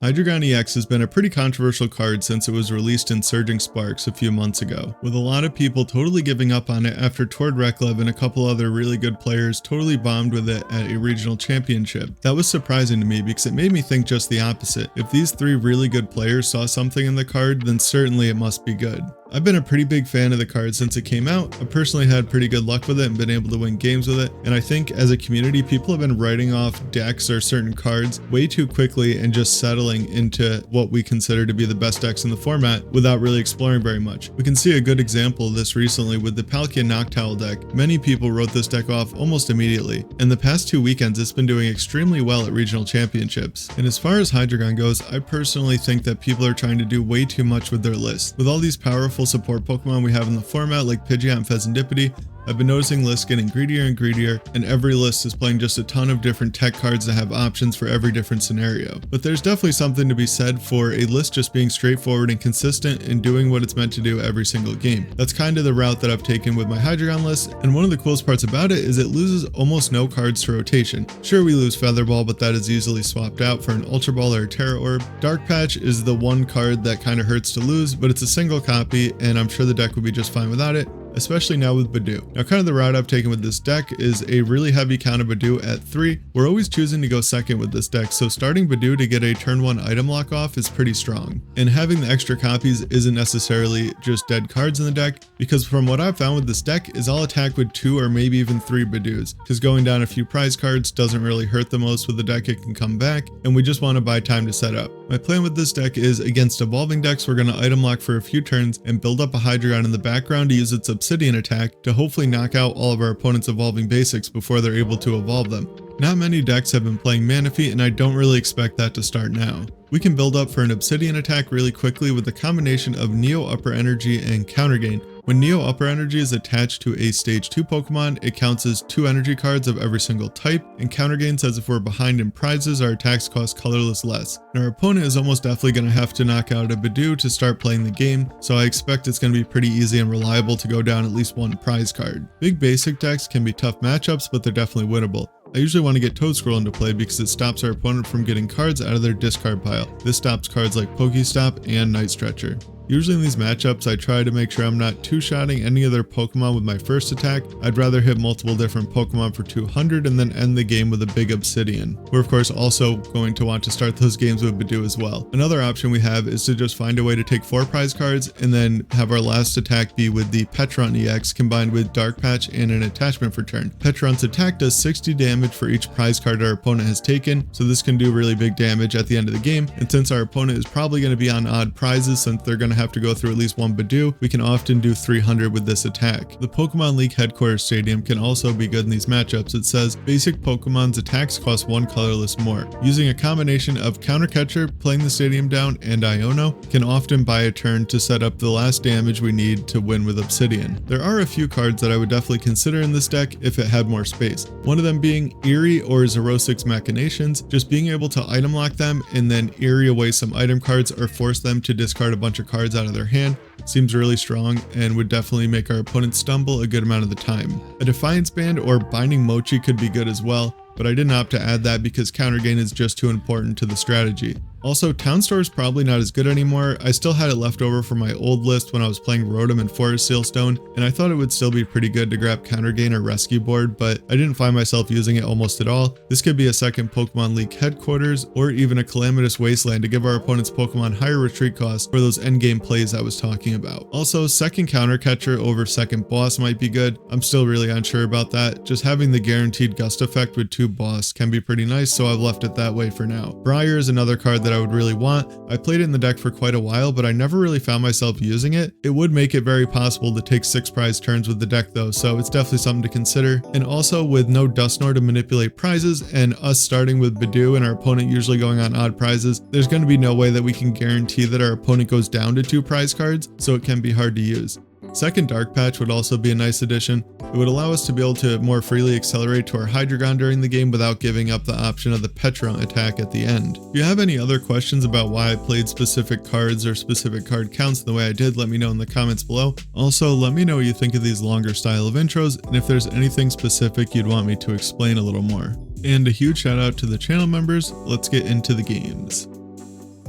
Hydreigon EX has been a pretty controversial card since it was released in Surging Sparks a few months ago, with a lot of people totally giving up on it after Tord Reklev and a couple other really good players totally bombed with it at a regional championship. That was surprising to me because it made me think just the opposite. If these three really good players saw something in the card, then certainly it must be good. I've been a pretty big fan of the card since it came out. I personally had pretty good luck with it and been able to win games with it, and I think as a community people have been writing off decks or certain cards way too quickly and just settling into what we consider to be the best decks in the format without really exploring very much. We can see a good example of this recently with the Palkia Noctowl deck. Many people wrote this deck off almost immediately. In the past 2 weekends it's been doing extremely well at regional championships. And as far as Hydreigon goes, I personally think that people are trying to do way too much with their list. With all these powerful support Pokemon we have in the format like Pidgeot and Fezandipiti, I've been noticing lists getting greedier and greedier, and every list is playing just a ton of different tech cards that have options for every different scenario. But there's definitely something to be said for a list just being straightforward and consistent and doing what it's meant to do every single game. That's kind of the route that I've taken with my Hydreigon list, and one of the coolest parts about it is it loses almost no cards to rotation. Sure, we lose Feather Ball, but that is easily swapped out for an Ultra Ball or a Terra Orb. Dark Patch is the one card that kind of hurts to lose, but it's a single copy, and I'm sure the deck would be just fine without it, especially now with Budew. Now kind of the route I've taken with this deck is a really heavy counter Budew at 3. We're always choosing to go second with this deck, so starting Budew to get a turn 1 item lock off is pretty strong. And having the extra copies isn't necessarily just dead cards in the deck, because from what I've found with this deck is I'll attack with 2 or maybe even 3 Budews, because going down a few prize cards doesn't really hurt the most with the deck. It can come back, and we just want to buy time to set up. My plan with this deck is against evolving decks we're going to item lock for a few turns and build up a Hydreigon in the background to use its Obsidian attack to hopefully knock out all of our opponent's evolving basics before they're able to evolve them. Not many decks have been playing Manaphy, and I don't really expect that to start now. We can build up for an Obsidian attack really quickly with the combination of Neo Upper Energy and Counter Gain. When Neo Upper Energy is attached to a Stage 2 Pokemon, it counts as 2 energy cards of every single type, and Counter Gain says if we're behind in prizes, our attacks cost colorless less. And our opponent is almost definitely going to have to knock out a Budew to start playing the game, so I expect it's going to be pretty easy and reliable to go down at least one prize card. Big basic decks can be tough matchups, but they're definitely winnable. I usually want to get Toedscruel into play because it stops our opponent from getting cards out of their discard pile. This stops cards like Pokestop and Night Stretcher. Usually in these matchups, I try to make sure I'm not two-shotting any other Pokemon with my first attack. I'd rather hit multiple different Pokemon for 200 and then end the game with a big Obsidian. We're of course also going to want to start those games with Budew as well. Another option we have is to just find a way to take 4 prize cards and then have our last attack be with the Pecharunt EX combined with Dark Patch and an attachment for turn. Pecharunt's attack does 60 damage for each prize card our opponent has taken, so this can do really big damage at the end of the game, and since our opponent is probably going to be on odd prizes since they're going to have to go through at least one Budew, we can often do 300 with this attack. The Pokemon League Headquarters Stadium can also be good in these matchups. It says basic Pokemon's attacks cost 1 colorless more. Using a combination of Counter Catcher, playing the stadium down, and Iono can often buy a turn to set up the last damage we need to win with Obsidian. There are a few cards that I would definitely consider in this deck if it had more space. One of them being Eerie or Xerosic's Machinations, just being able to item lock them and then Eerie away some item cards or force them to discard a bunch of cards out of their hand seems really strong and would definitely make our opponent stumble a good amount of the time. A Defiance Band or Binding Mochi could be good as well, but I didn't opt to add that because Counter Gain is just too important to the strategy. Also, Town Store is probably not as good anymore. I still had it left over from my old list when I was playing Rotom and Forest Sealstone, and I thought it would still be pretty good to grab Counter Gain or Rescue Board, but I didn't find myself using it almost at all. This could be a second Pokemon League Headquarters or even a Calamitous Wasteland to give our opponent's Pokemon higher retreat costs for those endgame plays I was talking about. Also, second Counter Catcher over second Boss might be good. I'm still really unsure about that. Just having the guaranteed Gust effect with 2 Boss can be pretty nice, so I've left it that way for now. Briar is another card that I would really want. I played it in the deck for quite a while, but I never really found myself using it. It would make it very possible to take 6 prize turns with the deck though, so it's definitely something to consider. And also with no Dusknoir to manipulate prizes and us starting with Budew and our opponent usually going on odd prizes, there's going to be no way that we can guarantee that our opponent goes down to 2 prize cards, so it can be hard to use. Second Dark Patch would also be a nice addition. It would allow us to be able to more freely accelerate to our Hydreigon during the game without giving up the option of the Pecharunt attack at the end. If you have any other questions about why I played specific cards or specific card counts the way I did, let me know in the comments below. Also, let me know what you think of these longer style of intros and if there's anything specific you'd want me to explain a little more. And a huge shout out to the channel members. Let's get into the games.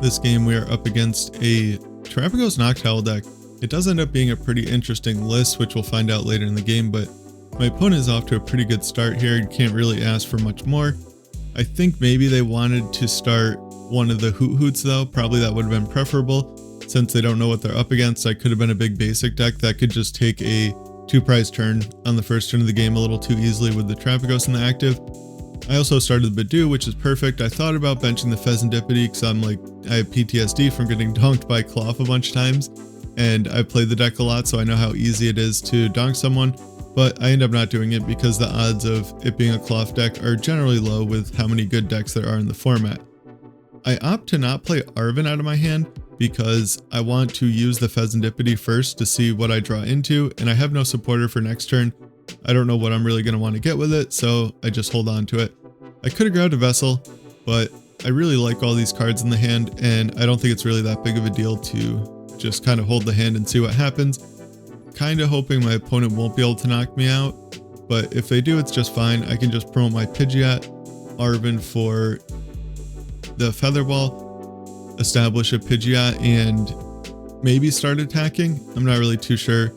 This game we are up against a Terrapagos Noctowl deck. It does end up being a pretty interesting list, which we'll find out later in the game, but my opponent is off to a pretty good start here. You can't really ask for much more. I think maybe they wanted to start one of the Hoots though. Probably that would have been preferable. Since they don't know what they're up against, I could have been a big basic deck that could just take a 2-prize turn on the first turn of the game a little too easily with the Terrapagos in the active. I also started the Budew, which is perfect. I thought about benching the Fezandipiti because I have PTSD from getting donked by Cloth a bunch of times, and I played the deck a lot, so I know how easy it is to donk someone, but I end up not doing it because the odds of it being a Cloth deck are generally low with how many good decks there are in the format. I opt to not play Arven out of my hand because I want to use the Fezandipiti first to see what I draw into, and I have no supporter for next turn. I don't know what I'm really going to want to get with it, so I just hold on to it. I could have grabbed a Vessel, but I really like all these cards in the hand, and I don't think it's really that big of a deal to just kind of hold the hand and see what happens. Kind of hoping my opponent won't be able to knock me out, but if they do, it's just fine. I can just promote my Pidgeot, Arven for the Feather Ball, establish a Pidgeot, and maybe start attacking. I'm not really too sure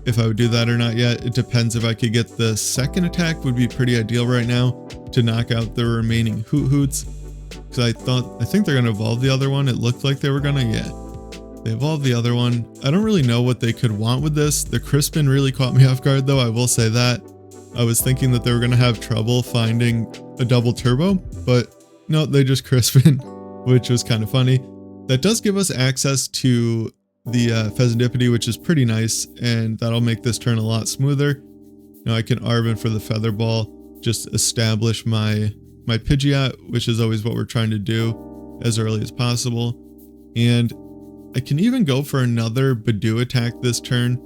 if I would do that or not yet. It depends. If I could get the second attack would be pretty ideal right now to knock out the remaining Hoots. Because I think they're going to evolve the other one. It looked like they were going to, yeah. They evolved the other one. I don't really know what they could want with this. The Crispin really caught me off guard though, I will say that. I was thinking that they were going to have trouble finding a double turbo, but no, they just Crispin, which was kind of funny. That does give us access to the Fezandipiti, which is pretty nice, and that'll make this turn a lot smoother. Now I can Arven for the Feather Ball, just establish my Pidgeot, which is always what we're trying to do as early as possible. And I can even go for another Budew attack this turn.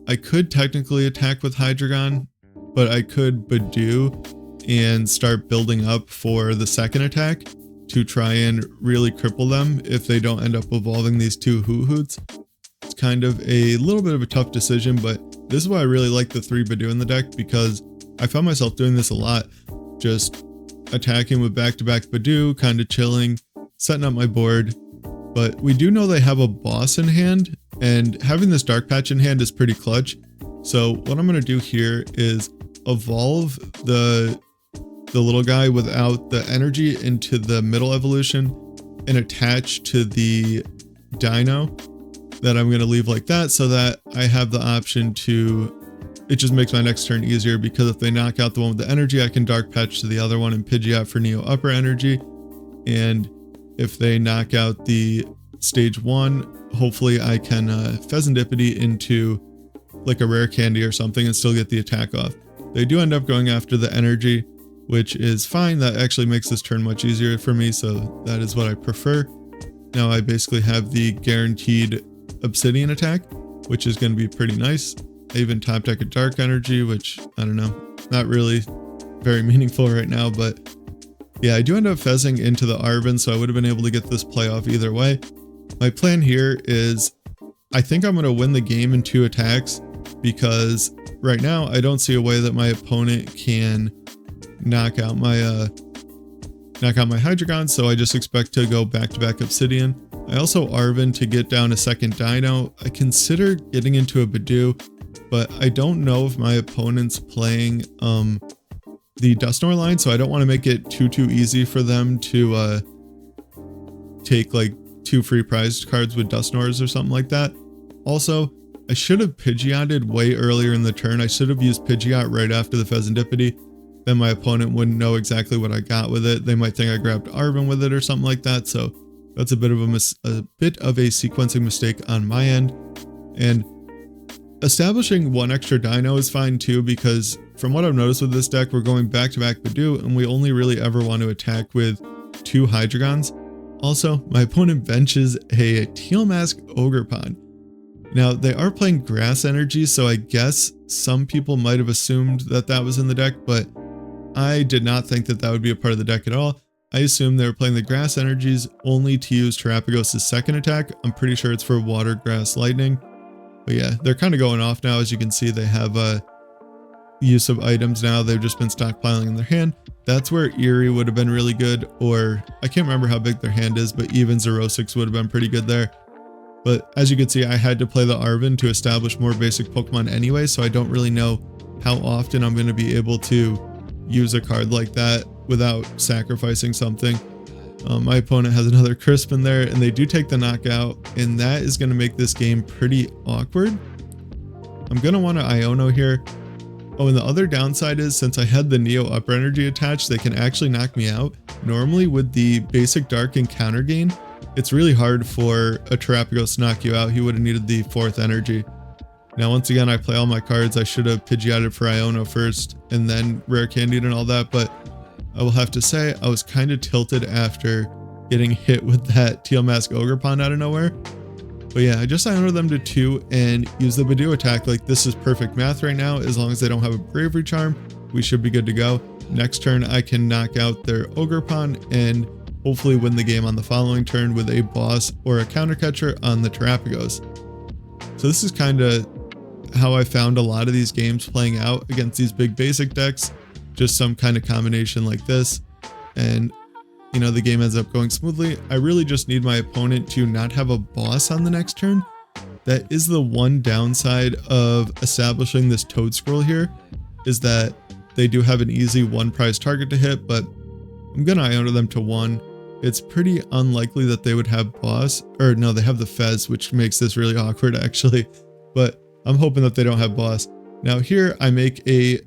I could technically attack with Hydreigon, but I could Budew and start building up for the second attack to try and really cripple them if they don't end up evolving these two Hoots. It's kind of a little bit of a tough decision, but this is why I really like the 3 Budew in the deck, because I found myself doing this a lot. Just attacking with back-to-back Budew, kind of chilling, setting up my board. But we do know they have a boss in hand, and having this Dark Patch in hand is pretty clutch. So what I'm going to do here is evolve the little guy without the energy into the middle evolution and attach to the Deino that I'm going to leave like that, so that I have the option to, it just makes my next turn easier, because if they knock out the one with the energy, I can Dark Patch to the other one and Pidgeot for Neo upper energy. And if they knock out the stage 1, hopefully I can Fezandipiti into like a Rare Candy or something and still get the attack off. They do end up going after the energy, which is fine. That actually makes this turn much easier for me, so that is what I prefer. Now I basically have the guaranteed Obsidian attack, which is going to be pretty nice. I even top deck a Dark Energy, which, I don't know, not really very meaningful right now, but yeah, I do end up fezzing into the Arven, so I would have been able to get this play off either way. My plan here is, I think I'm going to win the game in 2 attacks, because right now I don't see a way that my opponent can knock out my Hydreigon, so I just expect to go back-to-back Obsidian. I also Arven to get down a second Deino. I consider getting into a Budew, but I don't know if my opponent's playing the Dusknoir line, so I don't want to make it too easy for them to take like 2 free prize cards with Dusknoirs or something like that. Also, I should have Pidgeotted way earlier in the turn. I should have used Pidgeot right after the Fezandipiti. Then my opponent wouldn't know exactly what I got with it. They might think I grabbed Arven with it or something like that. So that's a bit of a sequencing mistake on my end. And establishing 1 extra Deino is fine too, because from what I've noticed with this deck, we're going back-to-back Budew, and we only really ever want to attack with 2 Hydreigons. Also, my opponent benches a Teal Mask Ogerpon. Now, they are playing Grass Energy, so I guess some people might have assumed that that was in the deck, but I did not think that that would be a part of the deck at all. I assumed they were playing the Grass Energies only to use Terrapagos' second attack. I'm pretty sure it's for Water, Grass, Lightning. But yeah, they're kind of going off now. As you can see, they have use of items now. They've just been stockpiling in their hand. That's where Eerie would have been really good, or I can't remember how big their hand is, but even Xerosix would have been pretty good there. But as you can see, I had to play the Arven to establish more basic Pokemon anyway, so I don't really know how often I'm going to be able to use a card like that without sacrificing something. My opponent has another Crisp in there, and they do take the knockout, and that is going to make this game pretty awkward. I'm going to want to Iono here. Oh, and the other downside is, since I had the Neo Upper Energy attached, they can actually knock me out. Normally with the basic Dark and Counter Gain, it's really hard for a Terapagos to knock you out. He would have needed the 4th energy. Now once again, I play all my cards. I should have Pidgeotted for Iono first and then Rare Candied and all that, but I will have to say I was kind of tilted after getting hit with that Teal Mask Ogre Pond out of nowhere. But yeah, I just Iono them to 2 and use the Budew attack. Like, this is perfect math right now. As long as they don't have a Bravery Charm, we should be good to go. Next turn, I can knock out their Ogre Pond and hopefully win the game on the following turn with a boss or a counter catcher on the Terapagos. So this is kind of how I found a lot of these games playing out against these big basic decks. Just some kind of combination like this, and you know, the game ends up going smoothly. I really just need my opponent to not have a boss on the next turn. That is the one downside of establishing this Toedscruel here, is that they do have an easy 1 prize target to hit, but I'm gonna Iono them to 1. It's pretty unlikely that they would have boss, or no, they have the Fez, which makes this really awkward actually, but I'm hoping that they don't have boss. Now here I make a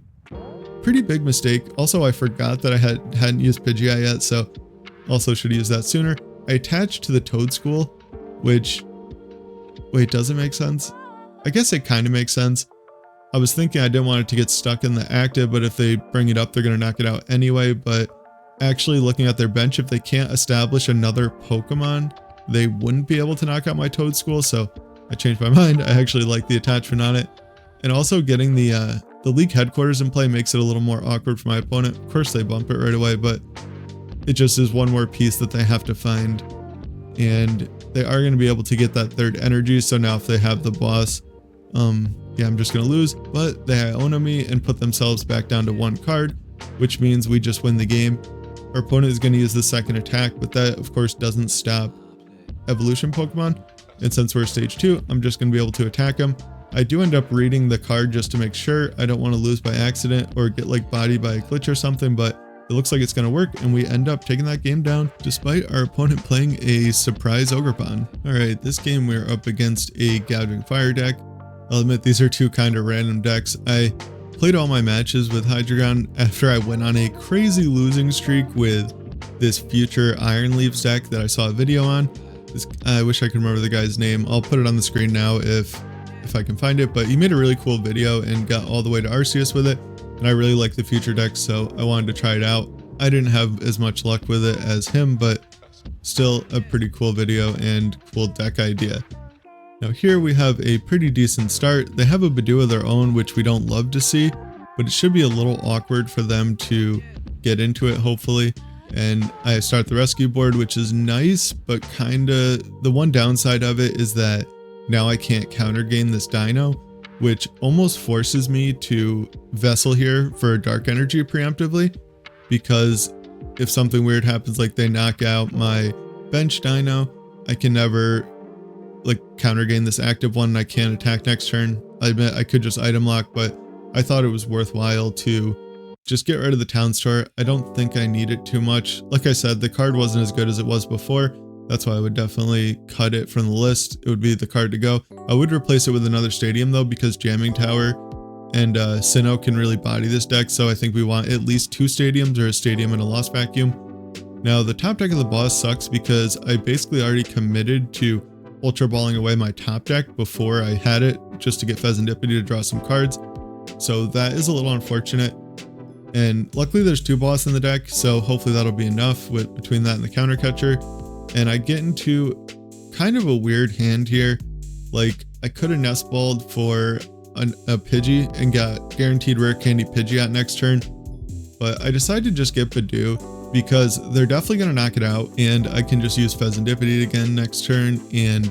pretty big mistake. Also, I forgot that I hadn't used Pidgey yet, so also should have used that sooner. I attached to the Toedscool, which, wait, does it make sense? I guess it kind of makes sense. I was thinking I didn't want it to get stuck in the active, but if they bring it up, they're going to knock it out anyway. But actually looking at their bench, if they can't establish another Pokemon, they wouldn't be able to knock out my Toedscool. So I changed my mind. I actually like the attachment on it. And also getting the League headquarters in play makes it a little more awkward for my opponent. Of course they bump it right away, but it just is one more piece that they have to find. And they are going to be able to get that 3rd energy. So now if they have the boss, yeah, I'm just going to lose. But they Iono me and put themselves back down to 1 card, which means we just win the game. Our opponent is going to use the 2nd attack, but that of course doesn't stop evolution Pokemon. And since we're stage 2, I'm just going to be able to attack him. I do end up reading the card just to make sure I don't want to lose by accident or get like bodied by a glitch or something, but it looks like it's going to work, and we end up taking that game down despite our opponent playing a surprise Ogre Pond. Alright, this game we're up against a Gouging Fire deck. I'll admit these are 2 kind of random decks. I played all my matches with Hydreigon after I went on a crazy losing streak with this future Iron Leaves deck that I saw a video on. I wish I could remember the guy's name. I'll put it on the screen now if I can find it, but he made a really cool video and got all the way to Arceus with it. And I really like the future deck, so I wanted to try it out. I didn't have as much luck with it as him, but still a pretty cool video and cool deck idea. Now here we have a pretty decent start. They have a Budew of their own, which we don't love to see, but it should be a little awkward for them to get into it, hopefully. And I start the rescue board, which is nice, but kinda the one downside of it is that now I can't counter gain this Deino, which almost forces me to Vessel here for Dark Energy preemptively, because if something weird happens, like they knock out my bench Deino, I can never like counter gain this active one and I can't attack next turn. I admit I could just item lock, but I thought it was worthwhile to just get rid of the town store. I don't think I need it too much. Like I said, the card wasn't as good as it was before. That's why I would definitely cut it from the list. It would be the card to go. I would replace it with another stadium though, because Jamming Tower and Sinnoh can really body this deck. So I think we want at least 2 stadiums or a stadium and a Lost Vacuum. Now the top deck of the boss sucks because I basically already committed to Ultra Balling away my top deck before I had it, just to get Fezandipiti to draw some cards. So that is a little unfortunate. And luckily there's 2 boss in the deck, so hopefully that'll be enough with between that and the counter catcher. And I get into kind of a weird hand here. Like I could have Nest Balled for a Pidgey and got guaranteed Rare Candy Pidgeot next turn, but I decided to just get Budew because they're definitely going to knock it out, and I can just use Fezandipiti again next turn. And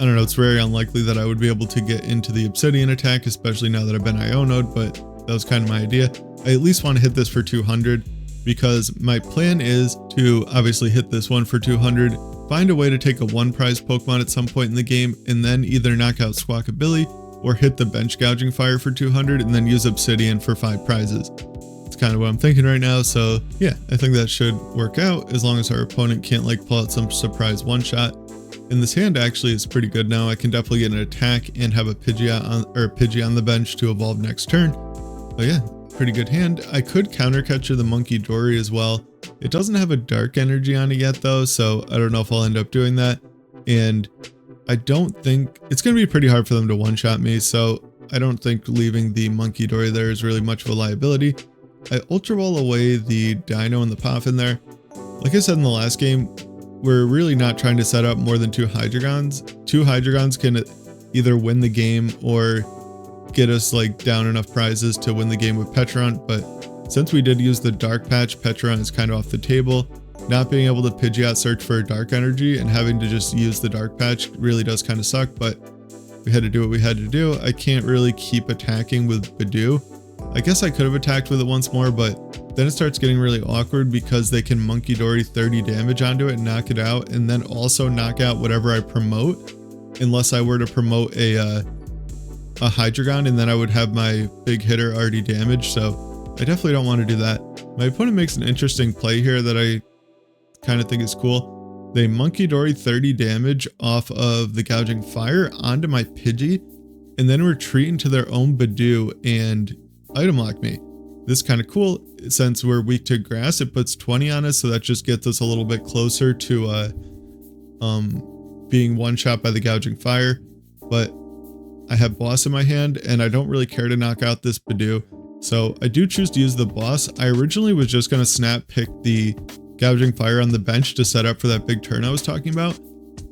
I don't know, it's very unlikely that I would be able to get into the Obsidian attack, especially now that I've been Iono'd, but that was kind of my idea. I at least want to hit this for 200 because my plan is to obviously hit this one for 200, find a way to take a 1 prize Pokemon at some point in the game, and then either knock out Squawkabilly or hit the bench gouging fire for 200 and then use Obsidian for 5 prizes. It's kind of what I'm thinking right now. So yeah, I think that should work out as long as our opponent can't like pull out some surprise one shot. And this hand actually is pretty good now. I can definitely get an attack and have a Pidgey on the bench to evolve next turn. But yeah, pretty good hand. I could counter catcher the Monkey Dory as well. It doesn't have a dark energy on it yet though, so I don't know if I'll end up doing that. And I don't think it's going to be pretty hard for them to one-shot me, so I don't think leaving the Monkey Dory there is really much of a liability. I Ultra Ball away the Deino and the PAF in there. Like I said in the last game, we're really not trying to set up more than 2 Hydreigons. 2 Hydreigons can either win the game or get us like down enough prizes to win the game with Pecharunt, but since we did use the Dark Patch, Pecharunt is kind of off the table. Not being able to Pidgeot search for dark energy and having to just use the Dark Patch really does kind of suck, but we had to do what we had to do. I can't really keep attacking with Budew. I guess I could have attacked with it once more, but then it starts getting really awkward because they can Monkey Dory 30 damage onto it and knock it out, and then also knock out whatever I promote, unless I were to promote a Hydreigon, and then I would have my big hitter already damaged, so I definitely don't want to do that. My opponent makes an interesting play here that I kind of think is cool. They Monkey Dory 30 damage off of the Gouging Fire onto my Pidgey, and then retreat into their own Budew and item lock me. This is kind of cool. Since we're weak to grass, it puts 20 on us, so that just gets us a little bit closer to being one shot by the Gouging Fire. But I have Boss in my hand, and I don't really care to knock out this Budew, so I do choose to use the Boss. I originally was just going to snap pick the Gouging Fire on the bench to set up for that big turn I was talking about,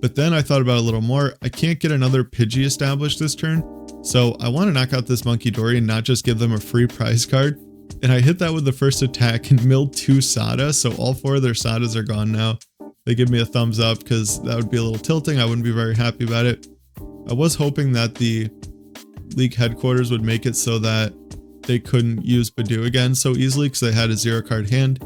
but then I thought about it a little more. I can't get another Pidgey established this turn, so I want to knock out this Monkey Dory and not just give them a free prize card. And I hit that with the first attack and milled 2 Sada, so all 4 of their Sadas are gone now. They give me a thumbs up because that would be a little tilting. I wouldn't be very happy about it. I was hoping that the league headquarters would make it so that they couldn't use Budew again so easily because they had a 0-card hand.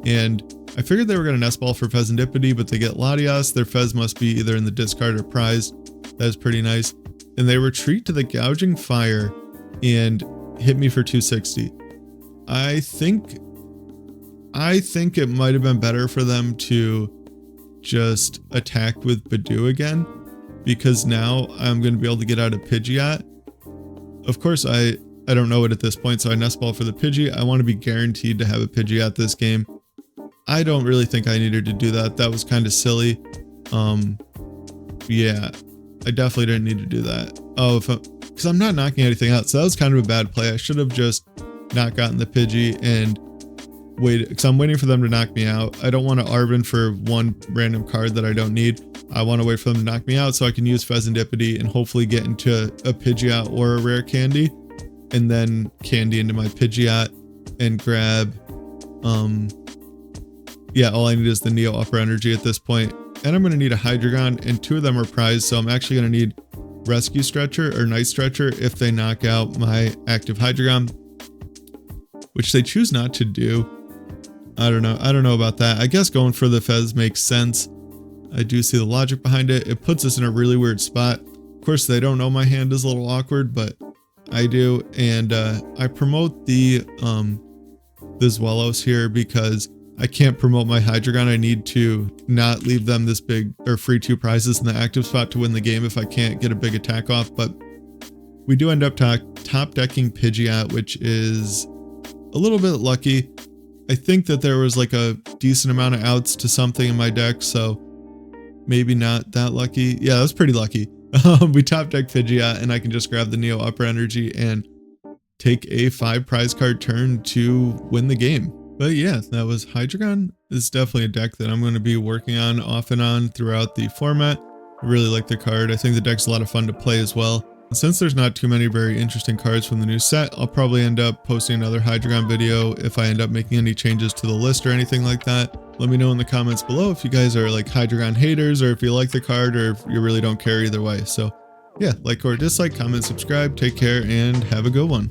And I figured they were going to Nest Ball for Fezandipiti, but they get Latias. Their Fez must be either in the discard or prized. That is pretty nice. And they retreat to the Gouging Fire and hit me for 260. I think it might have been better for them to just attack with Budew again, because now I'm going to be able to get out of Pidgeot. Of course, I don't know it at this point, so I Nest Ball for the Pidgey. I want to be guaranteed to have a Pidgeot this game. I don't really think I needed to do that. That was kind of silly. Yeah, I definitely didn't need to do that. Oh, because I'm not knocking anything out, so that was kind of a bad play. I should have just not gotten the Pidgey and waited, because I'm waiting for them to knock me out. I don't want to Arven for one random card that I don't need. I want to wait for them to knock me out so I can use Fezandipiti and hopefully get into a Pidgeot or a Rare Candy, and then Candy into my Pidgeot and grab, yeah, all I need is the Neo Upper Energy at this point. And I'm going to need a Hydreigon, and 2 of them are prized, so I'm actually going to need Rescue Stretcher or Night Stretcher if they knock out my active Hydreigon, which they choose not to do. I don't know about that. I guess going for the Fez makes sense. I do see the logic behind it. It puts us in a really weird spot. Of course, they don't know my hand is a little awkward, but I do. And I promote the Zweilous here because I can't promote my Hydreigon. I need to not leave them this big or free 2 prizes in the active spot to win the game if I can't get a big attack off. But we do end up top decking Pidgeot, which is a little bit lucky. I think that there was like a decent amount of outs to something in my deck, so maybe not that lucky. Yeah, that was pretty lucky. We top deck Pidgeot, and I can just grab the Neo Upper Energy and take a 5 prize card turn to win the game. But yeah, that was Hydreigon. It's definitely a deck that I'm going to be working on off and on throughout the format. I really like the card. I think the deck's a lot of fun to play as well. Since there's not too many very interesting cards from the new set, I'll probably end up posting another Hydreigon video if I end up making any changes to the list or anything like that. Let me know in the comments below if you guys are like Hydreigon haters, or if you like the card, or if you really don't care either way. So yeah, like or dislike, comment, subscribe, take care, and have a good one.